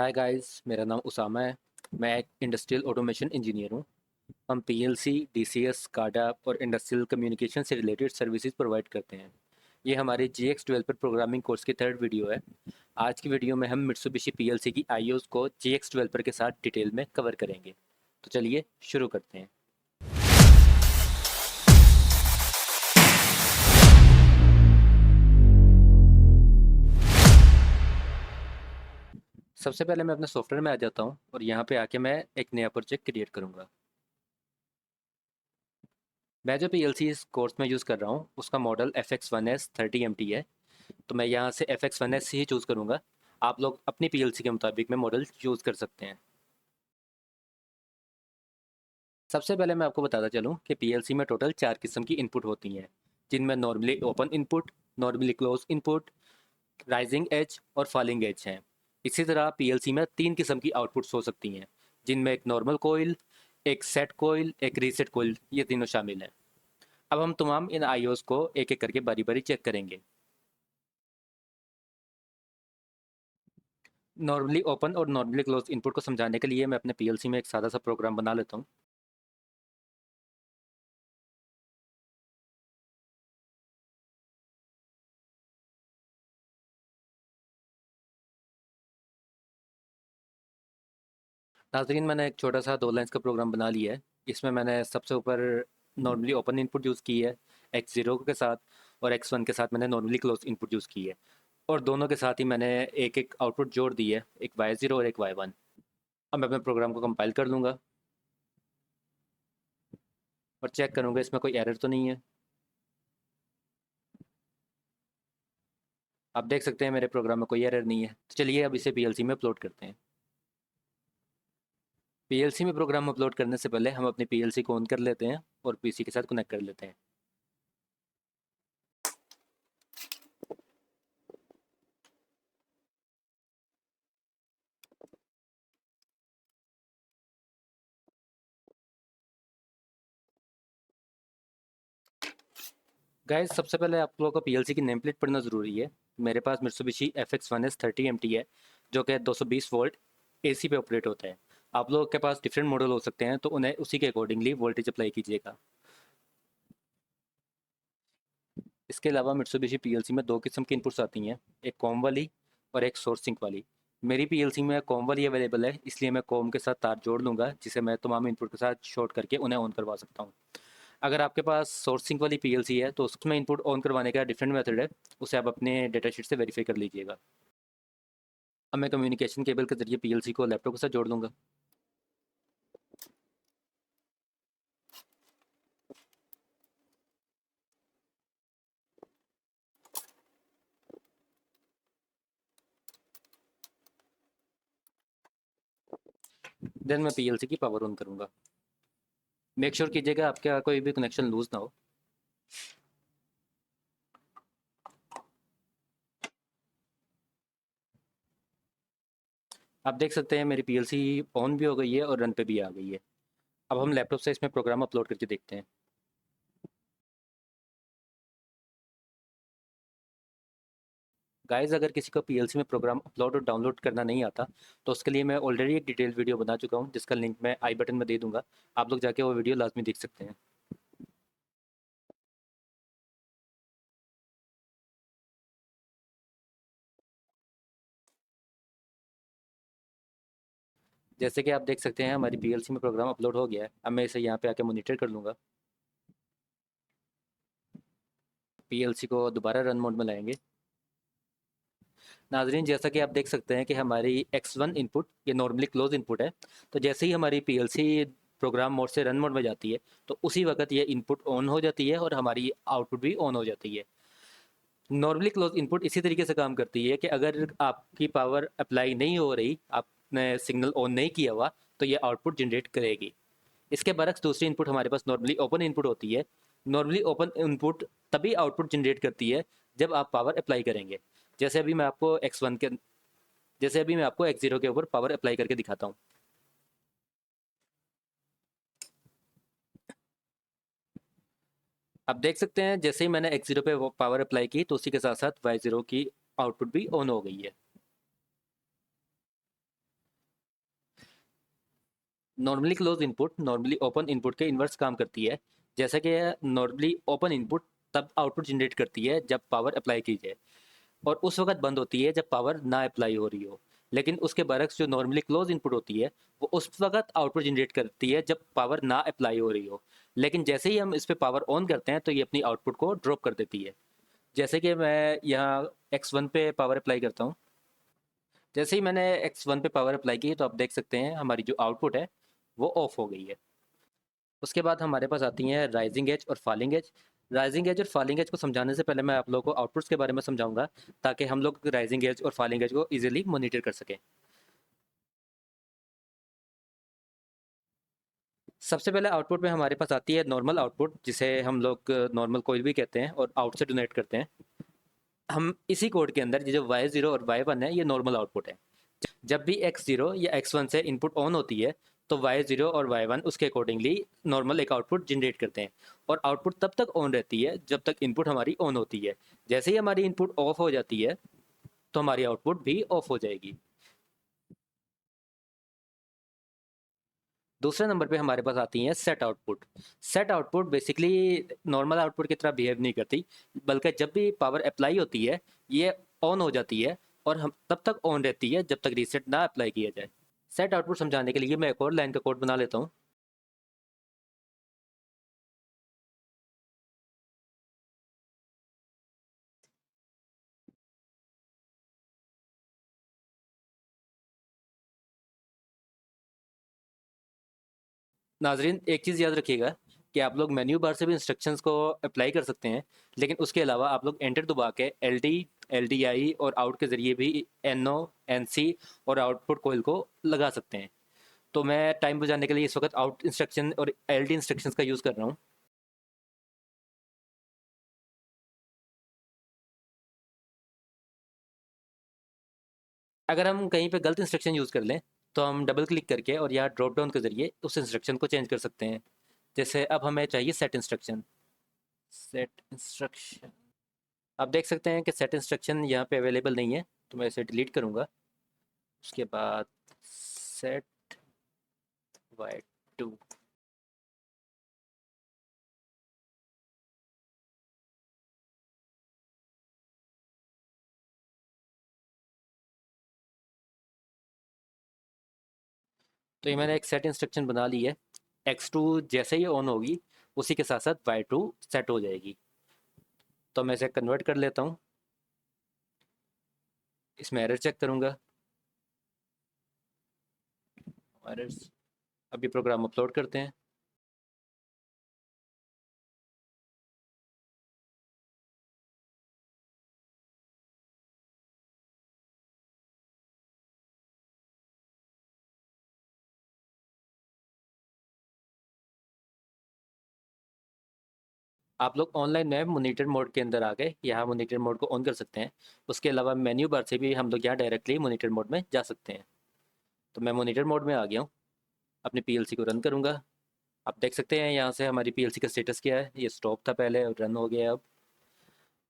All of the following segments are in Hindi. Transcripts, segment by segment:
हाय गाइस, मेरा नाम उसामा है। मैं एक इंडस्ट्रियल ऑटोमेशन इंजीनियर हूँ। हम पीएलसी, डीसीएस, स्काडा और इंडस्ट्रियल कम्युनिकेशन से रिलेटेड सर्विसेज प्रोवाइड करते हैं। ये हमारे जीएक्स डेवलपर प्रोग्रामिंग कोर्स की थर्ड वीडियो है। आज की वीडियो में हम मित्सुबिशी पीएलसी की आईओस को जीएक्स डेवलपर के साथ डिटेल में कवर करेंगे। तो चलिए शुरू करते हैं। सबसे पहले मैं अपने सॉफ्टवेयर में आ जाता हूँ और यहाँ पे आके मैं एक नया प्रोजेक्ट क्रिएट करूँगा। मैं जो पीएलसी इस कोर्स में यूज़ कर रहा हूँ उसका मॉडल FX1S30MT है। तो मैं यहाँ से FX1S ही चूज़ करूँगा। आप लोग अपनी पीएलसी के मुताबिक में मॉडल चूज़ कर सकते हैं। सबसे पहले मैं आपको बताता चलूँ कि पीएलसी में टोटल 4 किस्म की इनपुट होती हैं, जिनमें normally open input, normally close input, rising edge और फॉलिंग एज हैं। इसी तरह पीएलसी में 3 किस्म की आउटपुट्स हो सकती हैं, जिनमें एक नॉर्मल कोयल, एक सेट कोयल, एक रीसेट कोयल, ये तीनों शामिल हैं। अब हम तमाम इन आईओस को एक एक करके बारी बारी चेक करेंगे। नॉर्मली ओपन और नॉर्मली क्लोज इनपुट को समझाने के लिए मैं अपने पीएलसी में एक सादा सा प्रोग्राम बना लेता हूँ। नाजरीन, मैंने एक छोटा सा 2 लाइन्स का प्रोग्राम बना लिया है। इसमें मैंने सबसे ऊपर नॉर्मली ओपन इनपुट यूज़ की है X0 के साथ, और X1 के साथ मैंने नॉर्मली क्लोज इनपुट यूज़ की है। और दोनों के साथ ही मैंने एक एक आउटपुट जोड़ दी है, एक Y0 और एक Y1। अब मैं अपने प्रोग्राम को कंपाइल कर लूँगा और चेक करूँगा इसमें कोई एरर तो नहीं है। आप देख सकते हैं मेरे प्रोग्राम में कोई एरर नहीं है। तो चलिए अब इसे पीएलसी में अपलोड करते हैं। पीएलसी में प्रोग्राम अपलोड करने से पहले हम अपनी पीएलसी को ऑन कर लेते हैं और पीसी के साथ कनेक्ट कर लेते हैं। गाइस, सबसे पहले आप लोगों को पीएलसी की नेम प्लेट पढ़ना ज़रूरी है। मेरे पास मित्सुबिशी FX1S30MT है, जो कि 220 वोल्ट एसी पे ऑपरेट होता है। आप लोगों के पास डिफरेंट मॉडल हो सकते हैं, तो उन्हें उसी के अकॉर्डिंगली वोल्टेज अप्लाई कीजिएगा। इसके अलावा मित्सुबिशी पीएलसी में 2 किस्म की इनपुट्स आती हैं, एक कॉम वाली और एक सोर्स सिंक वाली। मेरी पीएलसी में कॉम वाली अवेलेबल है, इसलिए मैं कॉम के साथ तार जोड़ लूँगा, जिसे मैं तमाम इनपुट के साथ शॉर्ट करके उन्हें ऑन करवा सकता हूँ। अगर आपके पास सोर्सिंग वाली पीएलसी है तो उसमें इनपुट ऑन करवाने का डिफरेंट मेथड है, उसे आप अपने डेटा शीट से वेरीफाई कर लीजिएगा। अब मैं कम्युनिकेशन केबल के जरिए पीएलसी को लैपटॉप के साथ जोड़ दूंगा। देन मैं पीएलसी की पावर ऑन करूंगा। मेक श्योर कीजिएगा आपका कोई भी कनेक्शन लूज ना हो। आप देख सकते हैं मेरी पीएलसी ऑन भी हो गई है और रन पे भी आ गई है। अब हम लैपटॉप से इसमें प्रोग्राम अपलोड करके देखते हैं। गाइस, अगर किसी को पीएलसी में प्रोग्राम अपलोड और डाउनलोड करना नहीं आता, तो उसके लिए मैं ऑलरेडी एक डिटेल वीडियो बना चुका हूँ, जिसका लिंक मैं आई बटन में दे दूंगा। आप लोग जाके वो वीडियो लाजमी देख सकते हैं। जैसे कि आप देख सकते हैं हमारी पीएलसी में प्रोग्राम अपलोड हो गया है। अब मैं इसे यहाँ पे आके मॉनिटर कर लूँगा। पीएलसी को दोबारा रन मोड में लाएंगे। नाजरीन, जैसा कि आप देख सकते हैं कि हमारी X1 इनपुट ये नॉर्मली क्लोज इनपुट है। तो जैसे ही हमारी पीएलसी प्रोग्राम मोड से रन मोड में जाती है, तो उसी वक्त ये इनपुट ऑन हो जाती है और हमारी आउटपुट भी ऑन हो जाती है। नॉर्मली क्लोज इनपुट इसी तरीके से काम करती है कि अगर आपकी पावर अप्लाई नहीं हो रही, आपने सिग्नल ऑन नहीं किया हुआ, तो ये आउटपुट जनरेट करेगी। इसके बरक्स दूसरी इनपुट हमारे पास नॉर्मली ओपन इनपुट होती है। नॉर्मली ओपन इनपुट तभी आउटपुट जनरेट करती है जब आप पावर अप्लाई करेंगे। जैसे अभी मैं आपको X1 के जैसे अभी मैं आपको X0 के ऊपर पावर अप्लाई करके दिखाता हूँ। आप देख सकते हैं जैसे ही मैंने X0 पे वो पावर अप्लाई की, तो उसी के साथ साथ Y0 की आउटपुट भी ऑन हो गई है। Normally close input normally open input के इन्वर्स काम करती है। जैसा कि नॉर्मली ओपन इनपुट तब आउटपुट जनरेट करती है जब पावर अप्लाई की जाए, और उस वक्त बंद होती है जब पावर ना अप्लाई हो रही हो। लेकिन उसके बरक्स जो नॉर्मली क्लोज इनपुट होती है वो उस वक्त आउटपुट जनरेट करती है जब पावर ना अप्लाई हो रही हो। लेकिन जैसे ही हम इस पर पावर ऑन करते हैं तो ये अपनी आउटपुट को ड्रॉप कर देती है। जैसे कि मैं यहाँ X1 पे पावर अप्लाई करता हूँ। जैसे ही मैंने X1 पे पावर अप्लाई की तो आप देख सकते हैं हमारी जो आउटपुट है वो ऑफ हो गई है। उसके बाद हमारे पास आती हैं राइजिंग एज और फॉलिंग एज। राइजिंग एज और फॉलिंग एज को समझाने से पहले मैं आप लोगों को आउटपुट्स के बारे में समझाऊंगा, ताकि हम लोग राइजिंग एज और फॉलिंग एज को इजीली मॉनिटर कर सकें। सबसे पहले आउटपुट में हमारे पास आती है नॉर्मल आउटपुट, जिसे हम लोग नॉर्मल कोई भी कहते हैं और आउट से डोनेट करते हैं। हम इसी कोड के अंदर ये जो Y0 और Y1 है ये नॉर्मल आउटपुट है। जब भी X0 या X1 से इनपुट ऑन होती है तो Y0 और Y1 उसके अकॉर्डिंगली नॉर्मल एक आउटपुट जनरेट करते हैं, और आउटपुट तब तक ऑन रहती है जब तक इनपुट हमारी ऑन होती है। जैसे ही हमारी इनपुट ऑफ हो जाती है तो हमारी आउटपुट भी ऑफ हो जाएगी। दूसरे नंबर पे हमारे पास आती हैं set output. Set output basically normal output की तरह बिहेव नहीं करती, बल्कि जब भी पावर अप्लाई होती है ये ऑन हो जाती है, और हम तब तक ऑन रहती है जब तक रीसेट ना अप्लाई किया जाए। सेट आउटपुट समझाने के लिए मैं एक और लाइन का कोड बना लेता हूँ। नाजरीन एक चीज़ याद रखिएगा कि आप लोग मेन्यू बार से भी इंस्ट्रक्शंस को अप्लाई कर सकते हैं, लेकिन उसके अलावा आप लोग एंटर दबा के LD, LDI और आउट के ज़रिए भी NO, NC और आउटपुट कोयल को लगा सकते हैं। तो मैं टाइम बचाने के लिए इस वक्त आउट इंस्ट्रक्शन और LD इंस्ट्रक्शंस का यूज़ कर रहा हूँ। अगर हम कहीं पे गलत इंस्ट्रक्शन यूज़ कर लें तो हम डबल क्लिक करके और यहाँ ड्रॉप डाउन के ज़रिए उस इंस्ट्रक्शन को चेंज कर सकते हैं। जैसे अब हमें चाहिए सेट इंस्ट्रक्शन। सेट इंस्ट्रक्शन, आप देख सकते हैं कि सेट इंस्ट्रक्शन यहाँ पे अवेलेबल नहीं है, तो मैं इसे डिलीट करूँगा। उसके बाद सेट Y2। तो ये मैंने एक सेट इंस्ट्रक्शन बना ली है। X2 जैसे ही ऑन होगी उसी के साथ साथ Y2 सेट हो जाएगी। तो मैं इसे कन्वर्ट कर लेता हूँ। इसमें एरर चेक करूँगा। एरर्स। अभी प्रोग्राम अपलोड करते हैं। आप लोग ऑनलाइन में मॉनिटर मोड के अंदर आ गए, यहाँ मॉनिटर मोड को ऑन कर सकते हैं। उसके अलावा मेन्यू बार से भी हम लोग यहाँ डायरेक्टली मॉनिटर मोड में जा सकते हैं। तो मैं मॉनिटर मोड में आ गया हूँ। अपनी PLC को रन करूँगा। आप देख सकते हैं यहाँ से हमारी PLC का स्टेटस क्या है, ये स्टॉप था पहले और रन हो गया है अब।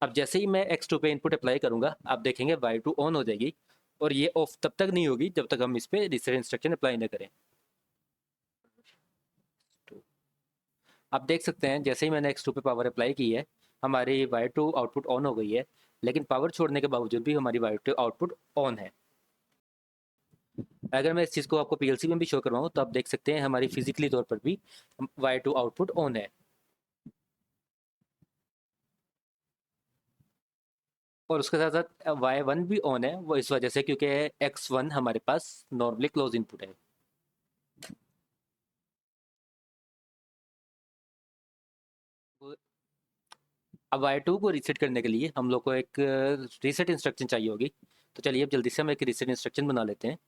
अब जैसे ही मैं X2 पे इनपुट अप्लाई करूँगा आप देखेंगे Y2 ऑन हो जाएगी, और ये ऑफ तब तक नहीं होगी जब तक हम इस पर रीसेट इंस्ट्रक्शन अप्लाई ना करें। तो आप देख सकते हैं जैसे ही मैंने X2 पे पावर अप्लाई की है हमारी Y2 आउटपुट ऑन हो गई है, लेकिन पावर छोड़ने के बावजूद भी हमारी Y2 आउटपुट ऑन है। अगर मैं इस चीज़ को आपको PLC में भी शो करवाऊँ तो आप देख सकते हैं हमारी फिजिकली तौर पर भी Y2 आउटपुट ऑन है। और उसके साथ साथ Y1 भी ऑन है, वो इस वजह से क्योंकि X1 हमारे पास नॉर्मली क्लोज इनपुट है। अब Y2 को रीसेट करने के लिए हम लोग को एक रीसेट इंस्ट्रक्शन चाहिए होगी। तो चलिए अब जल्दी से हम एक रीसेट इंस्ट्रक्शन बना लेते हैं।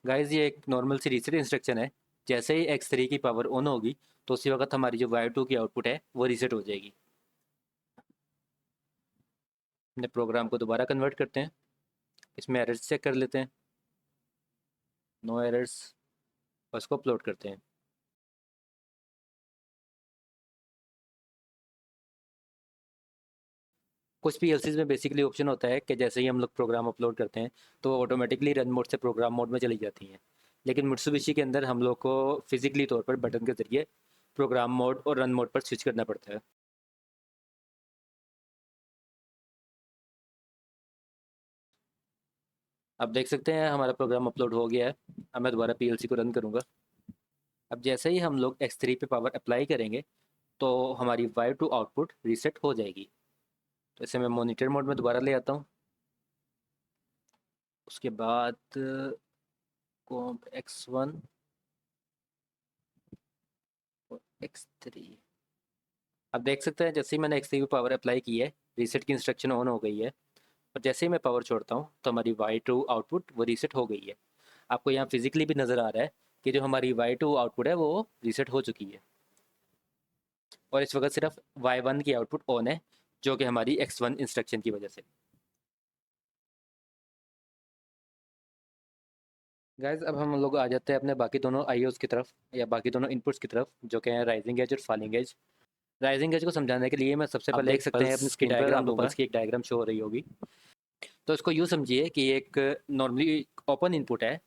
गाइस ये एक नॉर्मल सी रीसेट इंस्ट्रक्शन है। जैसे ही X3 की पावर ऑन होगी तो उसी वक्त हमारी जो Y2 की आउटपुट है वो रीसेट हो जाएगी। अपने प्रोग्राम को दोबारा कन्वर्ट करते हैं। इसमें एरर्स चेक कर लेते हैं। No errors. और इसको अपलोड करते हैं। कुछ पीएलसीज़ में बेसिकली ऑप्शन होता है कि जैसे ही हम लोग प्रोग्राम अपलोड करते हैं तो वो ऑटोमेटिकली रन मोड से प्रोग्राम मोड में चली जाती हैं। लेकिन मित्सुबिशी के अंदर हम लोग को फिजिकली तौर पर बटन के ज़रिए प्रोग्राम मोड और रन मोड पर स्विच करना पड़ता है। आप देख सकते हैं हमारा प्रोग्राम अपलोड हो गया है। अब मैं दोबारा पीएलसी को रन करूँगा। अब जैसे ही हम लोग X3 पे पावर अप्लाई करेंगे तो हमारी वाई टू आउटपुट रीसेट हो जाएगी। तो इसे मैं मॉनिटर मोड में दोबारा ले आता हूँ। उसके बाद कॉम्प X1 और X3। आप देख सकते हैं जैसे ही मैंने X3 पे पावर अप्लाई की है, रीसेट की इंस्ट्रक्शन ऑन हो गई है। और जैसे ही मैं पावर छोड़ता हूँ तो हमारी वाई टू आउटपुट वो रीसेट हो गई है। आपको यहाँ फिजिकली भी नज़र आ रहा है कि जो हमारी वाई टू आउटपुट है वो रीसेट हो चुकी है। और इस वक्त सिर्फ Y1 की आउटपुट ऑन है, जो कि हमारी X1 इंस्ट्रक्शन की वजह से। गाइज अब हम लोग आ जाते हैं अपने बाकी दोनों आईओस की तरफ या बाकी दोनों इनपुट्स की तरफ, जो कि हैं राइजिंग एज और फॉलिंग एज। राइजिंग एज को समझाने के लिए मैं सबसे आप पहले देख एक सकते हैं अपनी पल्स की स्क्रीन पर डायग्राम आपको दूंगा। पल्स की एक डायग्राम शो हो रही होगी। तो इसको यूँ समझिए कि एक नॉर्मली ओपन इनपुट है।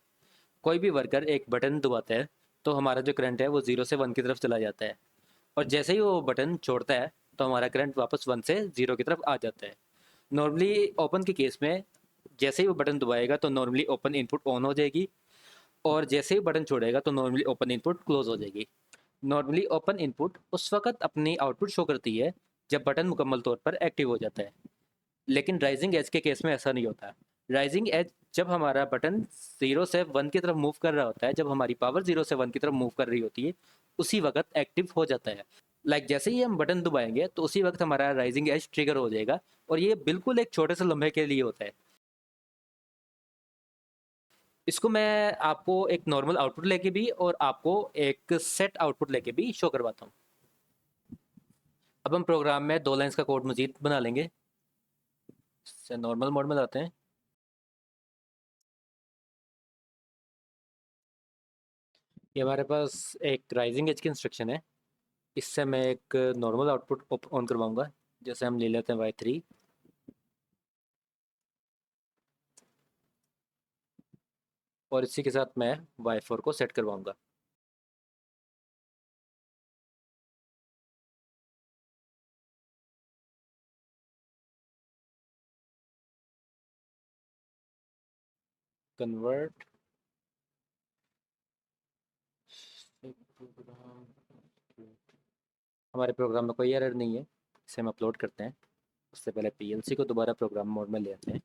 कोई भी वर्कर एक बटन दबाता है तो हमारा जो करंट है वो 0 से 1 की तरफ चला जाता है। और जैसे ही वो बटन छोड़ता है तो हमारा करंट वापस 1 से 0 की तरफ आ जाता है। नॉर्मली ओपन के केस में जैसे ही वो बटन दबाएगा तो नॉर्मली ओपन इनपुट ऑन हो जाएगी, और जैसे ही बटन छोड़ेगा तो नॉर्मली ओपन इनपुट क्लोज हो जाएगी। नॉर्मली ओपन इनपुट उस वक्त अपनी आउटपुट शो करती है जब बटन मुकम्मल तौर पर एक्टिव हो जाता है। लेकिन राइजिंग एज के केस में ऐसा नहीं होता। राइजिंग एज जब हमारा बटन 0 से 1 की तरफ मूव कर रहा होता है, जब हमारी पावर 0 से 1 की तरफ मूव कर रही होती है, उसी वक्त एक्टिव हो जाता है। जैसे ही हम बटन दबाएंगे तो उसी वक्त हमारा राइजिंग एज ट्रिगर हो जाएगा, और ये बिल्कुल एक छोटे से लम्हे के लिए होता है। इसको मैं आपको एक नॉर्मल आउटपुट लेके भी और आपको एक सेट आउटपुट लेके भी शो करवाता हूँ। अब हम प्रोग्राम में 2 लाइन्स का कोड मजीद बना लेंगे। नॉर्मल मोड में लाते हैं। ये हमारे पास एक राइजिंग एज की इंस्ट्रक्शन है। इससे मैं एक नॉर्मल आउटपुट ऑन करवाऊंगा। जैसे हम ले लेते हैं Y3, और इसी के साथ मैं Y4 को सेट करवाऊंगा। Convert programme. हमारे प्रोग्राम में कोई एरर नहीं है। इसे हम अपलोड करते हैं। उससे पहले पीएलसी को दोबारा प्रोग्राम मोड में ले आते हैं।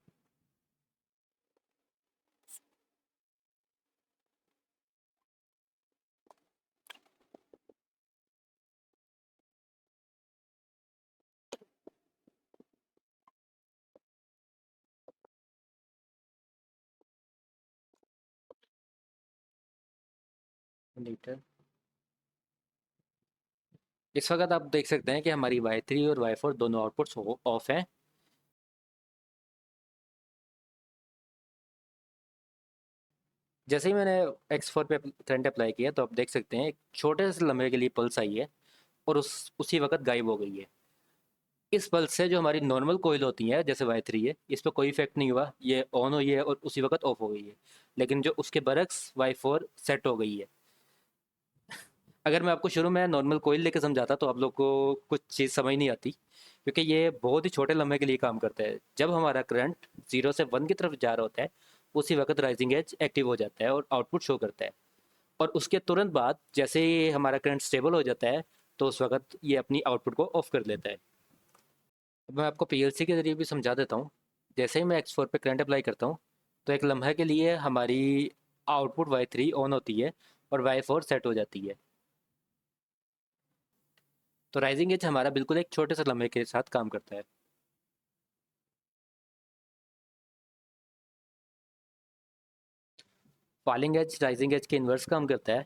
मॉनिटर। इस वक्त आप देख सकते हैं कि हमारी Y3 और Y4 दोनों आउटपुट्स ऑफ हैं। जैसे ही मैंने X4 पे करंट अप्लाई किया तो आप देख सकते हैं एक छोटे से लम्हे के लिए पल्स आई है, और उसी वक्त गायब हो गई है। इस पल्स से जो हमारी नॉर्मल कोयल होती है जैसे Y3 है, इस पर कोई इफेक्ट नहीं हुआ। ये ऑन हुई है और उसी वक्त ऑफ हो गई है। लेकिन जो उसके बरक्स Y4 सेट हो गई है। अगर मैं आपको शुरू में नॉर्मल कोयल लेके समझाता तो आप लोग को कुछ चीज़ समझ नहीं आती, क्योंकि ये बहुत ही छोटे लम्हे के लिए काम करता है। जब हमारा करंट 0 से 1 की तरफ जा रहा होता है, उसी वक्त राइजिंग एज एक्टिव हो जाता है और आउटपुट शो करता है। और उसके तुरंत बाद जैसे ही हमारा करंट स्टेबल हो जाता है तो उस वक्त ये अपनी आउटपुट को ऑफ कर देता है। अब मैं आपको पीएलसी के ज़रिए भी समझा देता हूँ। जैसे ही मैं X4 पे करंट अप्लाई करता हूँ तो एक लम्हे के लिए हमारी आउटपुट Y3 ऑन होती है और Y4 सेट हो जाती है। तो राइजिंग एज हमारा बिल्कुल एक छोटे से लम्हे के साथ काम करता है। फॉलिंग एज राइजिंग एज के इन्वर्स काम करता है।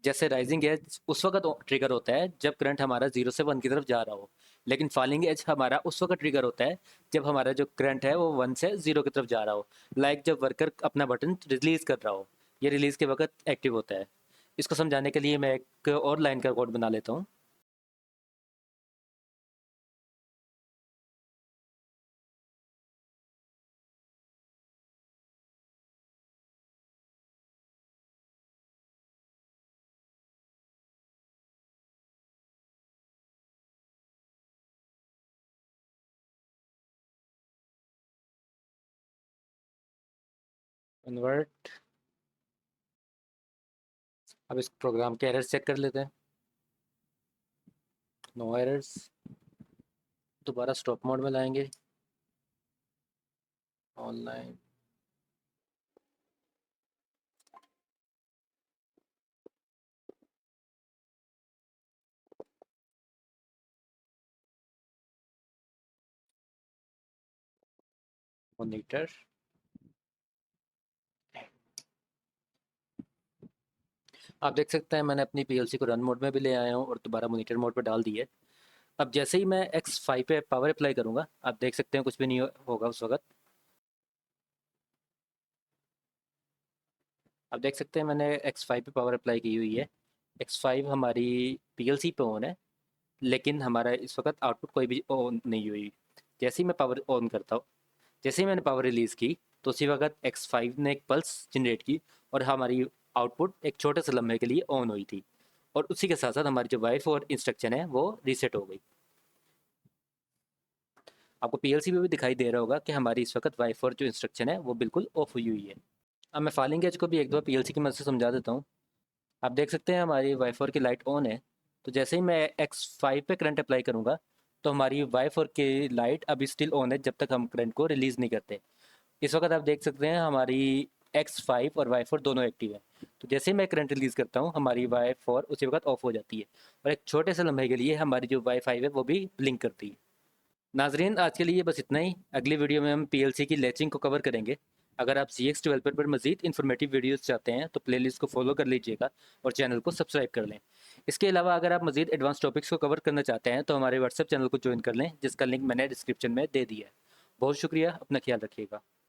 जैसे राइजिंग एज उस वक्त ट्रिगर होता है जब करंट हमारा 0 से 1 की तरफ जा रहा हो, लेकिन फॉलिंग एज हमारा उस वक्त ट्रिगर होता है जब हमारा जो करंट है वो 1 से 0 की तरफ जा रहा हो। जब वर्कर अपना बटन रिलीज कर रहा हो, ये रिलीज के वक्त एक्टिव होता है। इसको समझाने के लिए मैं एक और लाइन का कोड बना लेता हूँ। कन्वर्ट। अब इस प्रोग्राम के एरर्स चेक कर लेते हैं। No errors. दोबारा स्टॉप मोड में लाएंगे। ऑनलाइन। मॉनिटर। आप देख सकते हैं मैंने अपनी पीएलसी को रन मोड में भी ले आया हूँ और दोबारा मॉनिटर मोड पर डाल दी है। अब जैसे ही मैं X5 पे पावर अप्लाई करूँगा, आप देख सकते हैं कुछ भी नहीं होगा उस वक्त। आप देख सकते हैं मैंने X5 पे पावर अप्लाई की हुई है। X5 हमारी पीएलसी पे ऑन है, लेकिन हमारा इस वक्त आउटपुट कोई भी ऑन नहीं हुई। जैसे ही मैं पावर ऑन करता हूँ, जैसे ही मैंने पावर रिलीज़ की, तो उसी वक्त X5 ने एक पल्स जनरेट की और हमारी आउटपुट एक छोटे से लम्हे के लिए ऑन हुई थी। और उसी के साथ साथ हमारी जो वाई फोर इंस्ट्रक्शन है वो रीसेट हो गई। आपको पीएलसी में भी दिखाई दे रहा होगा कि हमारी इस वक्त वाई फोर जो इंस्ट्रक्शन है वो बिल्कुल ऑफ हुई हुई है। अब मैं फाइलिंग एज को भी एक दो पीएलसी की मदद से समझा देता हूँ। आप देख सकते हैं हमारी वाई फोर की लाइट ऑन है। तो जैसे ही मैं X5 पे करंट अप्लाई करूँगा, तो हमारी वाई फोर की लाइट अभी स्टिल ऑन है जब तक हम करंट को रिलीज़ नहीं करते। इस वक्त आप देख सकते हैं हमारी X5 और वाई फोर दोनों एक्टिव है। तो जैसे ही मैं करंट रिलीज़ करता हूँ, हमारी वाई फोर उसी वक्त ऑफ हो जाती है और एक छोटे से लम्हे के लिए हमारी जो वाई फाइव है वो भी ब्लिंक करती है। नाजरीन, आज के लिए बस इतना ही। अगली वीडियो में हम पीएलसी की लैचिंग को कवर करेंगे। अगर आप CX डेवलपर पर मजीद इन्फॉर्मेटिव वीडियोस चाहते हैं तो प्लेलिस्ट को फॉलो कर लीजिएगा और चैनल को सब्सक्राइब कर लें। इसके अलावा अगर आप मजीद एडवांस टॉपिक्स को कवर करना चाहते हैं तो हमारे व्हाट्सएप चैनल को ज्वाइन कर लें, जिसका लिंक मैंने डिस्क्रिप्शन में दे दिया है। बहुत शुक्रिया, अपना ख्याल रखिएगा।